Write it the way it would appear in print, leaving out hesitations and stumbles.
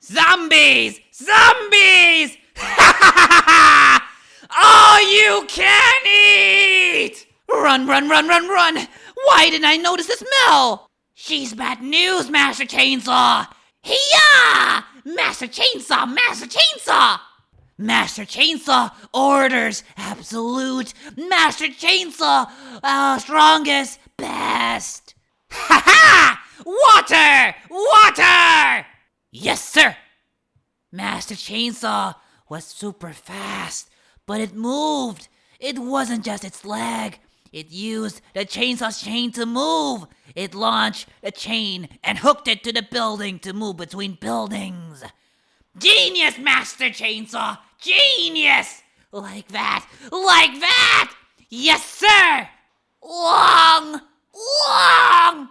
Zombies! Zombies! All you can eat! Run, run, run, run, run! Why didn't I notice the smell? She's bad news, Master Chainsaw! Hiya! Master Chainsaw! Master Chainsaw! Master Chainsaw orders absolute. Master Chainsaw, strongest, best. Ha ha! Water! Water! Yes, sir! Master Chainsaw was super fast, but it moved. It wasn't just its leg. It used the chainsaw's chain to move. It launched the chain and hooked it to the building to move between buildings. Genius, Master Chainsaw! Genius! Like that! Like that! Yes, sir! Long! Long!